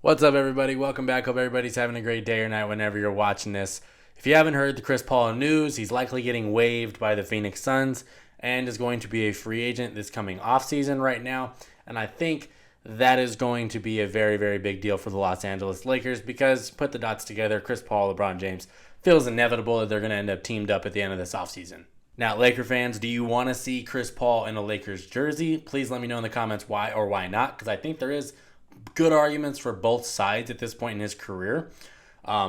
What's up, everybody? Welcome back. Hope everybody's having a great day or night whenever you're watching this. If you haven't heard the Chris Paul news, he's likely getting waived by the Phoenix Suns and is going to be a free agent this coming offseason right now. And I think that is going to be a very, very big deal for the Los Angeles Lakers because, put the dots together, Chris Paul, LeBron James, feels inevitable that they're going to end up teamed up at the end of this offseason. Now, Laker fans, do you want to see Chris Paul in a Lakers jersey? Please let me know in the comments why or why not, because I think there is good arguments for both sides at this point in his career.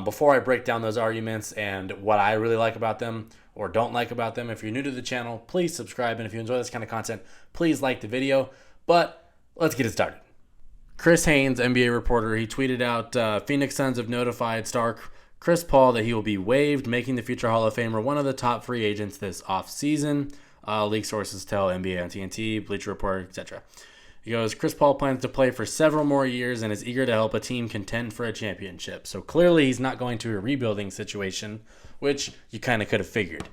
Before I break down those arguments and what I really like about them or don't like about them, if you're new to the channel, please subscribe. And if you enjoy this kind of content, please like the video. But let's get it started. Chris Haynes, NBA reporter, he tweeted out, Phoenix Suns have notified star Chris Paul that he will be waived, making the future Hall of Famer one of the top free agents this offseason. League sources tell NBA on TNT, Bleacher Report, etc. He goes, Chris Paul plans to play for several more years and is eager to help a team contend for a championship. So clearly he's not going to a rebuilding situation, which you kind of could have figured.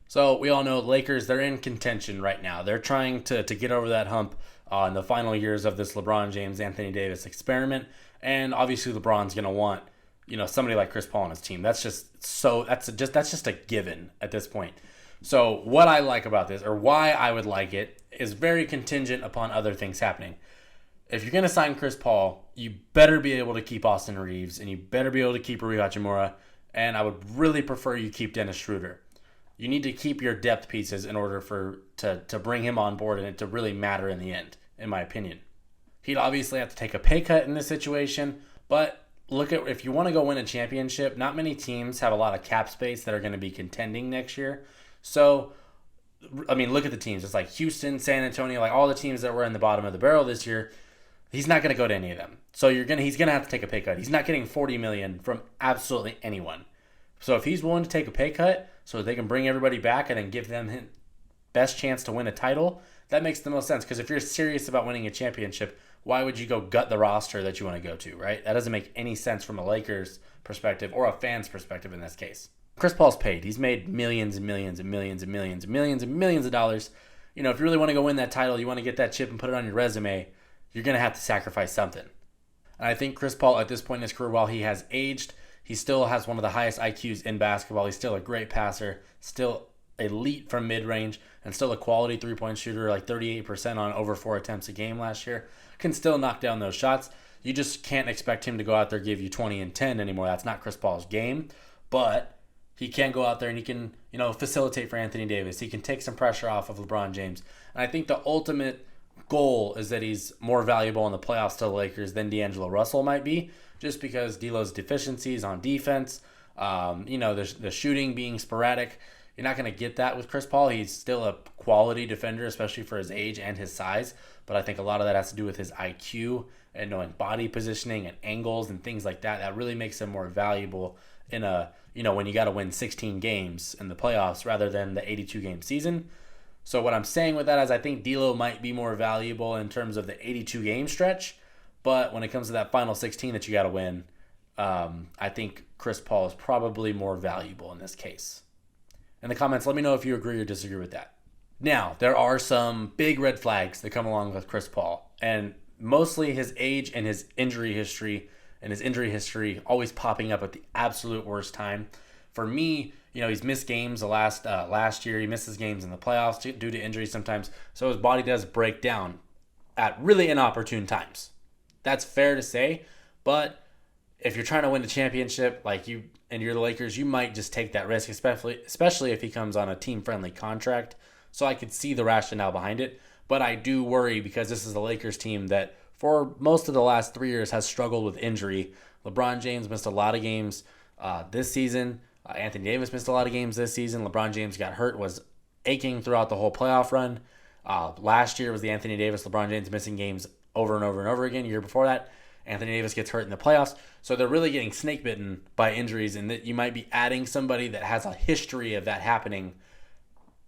So we all know Lakers, they're in contention right now. They're trying to get over that hump in the final years of this LeBron James, Anthony Davis experiment. And obviously LeBron's going to want, somebody like Chris Paul on his team. That's just a given at this point. So what I like about this, or why I would like it, is very contingent upon other things happening. If you're going to sign Chris Paul, you better be able to keep Austin Reeves, and you better be able to keep Rui Hachimura, and I would really prefer you keep Dennis Schroeder. You need to keep your depth pieces in order to bring him on board and it to really matter in the end, in my opinion. He'd obviously have to take a pay cut in this situation, but if you want to go win a championship, not many teams have a lot of cap space that are going to be contending next year. So, look at the teams. It's like Houston, San Antonio, like all the teams that were in the bottom of the barrel this year. He's not going to go to any of them. So he's going to have to take a pay cut. He's not getting $40 million from absolutely anyone. So if he's willing to take a pay cut so they can bring everybody back and then give them best chance to win a title, that makes the most sense. Because if you're serious about winning a championship, why would you go gut the roster that you want to go to, right? That doesn't make any sense from a Lakers perspective or a fan's perspective in this case. Chris Paul's paid. He's made millions and millions and millions and millions and millions and millions of dollars. If you really want to go win that title, you want to get that chip and put it on your resume, you're going to have to sacrifice something. And I think Chris Paul at this point in his career, while he has aged, he still has one of the highest IQs in basketball. He's still a great passer, still elite from mid-range, and still a quality three-point shooter, like 38% on over 4 attempts a game last year. Can still knock down those shots. You just can't expect him to go out there and give you 20 and 10 anymore. That's not Chris Paul's game. But he can go out there and he can, facilitate for Anthony Davis. He can take some pressure off of LeBron James. And I think the ultimate goal is that he's more valuable in the playoffs to the Lakers than D'Angelo Russell might be, just because D'Lo's deficiencies on defense, the shooting being sporadic. You're not going to get that with Chris Paul. He's still a quality defender, especially for his age and his size. But I think a lot of that has to do with his IQ and knowing body positioning and angles and things like that. That really makes him more valuable in when you got to win 16 games in the playoffs rather than the 82-game season. So what I'm saying with that is I think D'Lo might be more valuable in terms of the 82-game stretch, but when it comes to that final 16 that you got to win, I think Chris Paul is probably more valuable in this case. In the comments, let me know if you agree or disagree with that. Now, there are some big red flags that come along with Chris Paul, and mostly his age and his injury history, always popping up at the absolute worst time. For me, he's missed games the last year. He misses games in the playoffs due to injuries sometimes. So his body does break down at really inopportune times. That's fair to say. But if you're trying to win a championship and you're the Lakers, you might just take that risk, especially if he comes on a team-friendly contract. So I could see the rationale behind it. But I do worry because this is a Lakers team that for most of the last 3 years has struggled with injury. LeBron James missed a lot of games this season. Anthony Davis missed a lot of games this season. LeBron James got hurt, was aching throughout the whole playoff run. Last year was the Anthony Davis, LeBron James missing games over and over and over again. Year before that, Anthony Davis gets hurt in the playoffs. So they're really getting snake bitten by injuries, and that you might be adding somebody that has a history of that happening.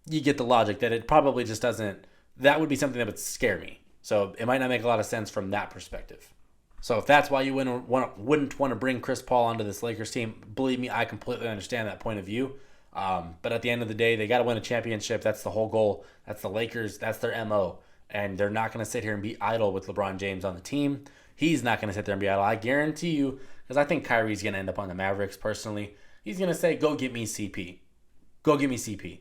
You get the logic that it probably just doesn't. That would be something that would scare me. So it might not make a lot of sense from that perspective. So if that's why you wouldn't want to bring Chris Paul onto this Lakers team, believe me, I completely understand that point of view. But at the end of the day, they got to win a championship. That's the whole goal. That's the Lakers. That's their MO. And they're not going to sit here and be idle with LeBron James on the team. He's not going to sit there and be idle. I guarantee you, because I think Kyrie's going to end up on the Mavericks personally. He's going to say, go get me CP. Go get me CP.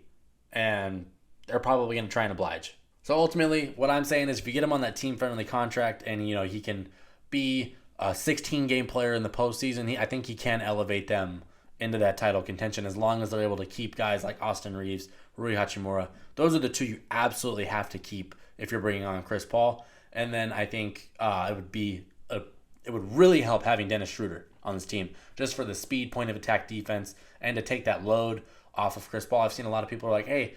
And they're probably going to try and oblige. So ultimately, what I'm saying is if you get him on that team-friendly contract and, he can be a 16-game player in the postseason, I think he can elevate them into that title contention as long as they're able to keep guys like Austin Reeves, Rui Hachimura. Those are the two you absolutely have to keep if you're bringing on Chris Paul. And then I think it would really help having Dennis Schroeder on this team just for the speed, point of attack defense, and to take that load off of Chris Paul. I've seen a lot of people are like, hey,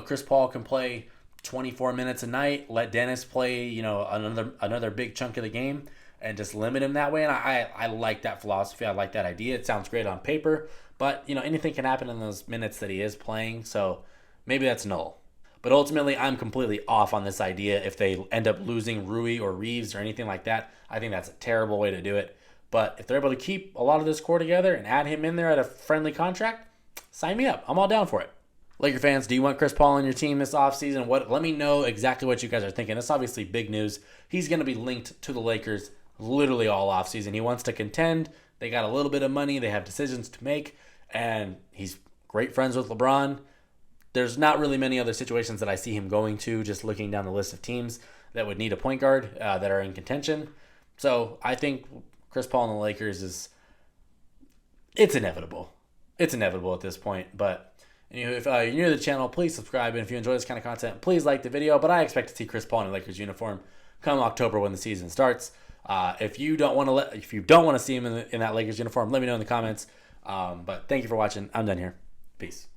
Chris Paul can play 24 minutes a night, let Dennis play, another big chunk of the game, and just limit him that way. And I like that philosophy. I like that idea. It sounds great on paper, but anything can happen in those minutes that he is playing. So maybe that's null. But ultimately, I'm completely off on this idea. If they end up losing Rui or Reeves or anything like that, I think that's a terrible way to do it. But if they're able to keep a lot of this core together and add him in there at a friendly contract, sign me up. I'm all down for it. Laker fans, do you want Chris Paul on your team this offseason? Let me know exactly what you guys are thinking. It's obviously big news. He's going to be linked to the Lakers literally all offseason. He wants to contend. They got a little bit of money. They have decisions to make. And he's great friends with LeBron. There's not really many other situations that I see him going to, just looking down the list of teams that would need a point guard that are in contention. So I think Chris Paul and the Lakers it's inevitable. It's inevitable at this point. But if you're new to the channel, please subscribe. And if you enjoy this kind of content, please like the video. But I expect to see Chris Paul in a Lakers uniform come October when the season starts. If you don't want to see him in that Lakers uniform, let me know in the comments. But thank you for watching. I'm done here. Peace.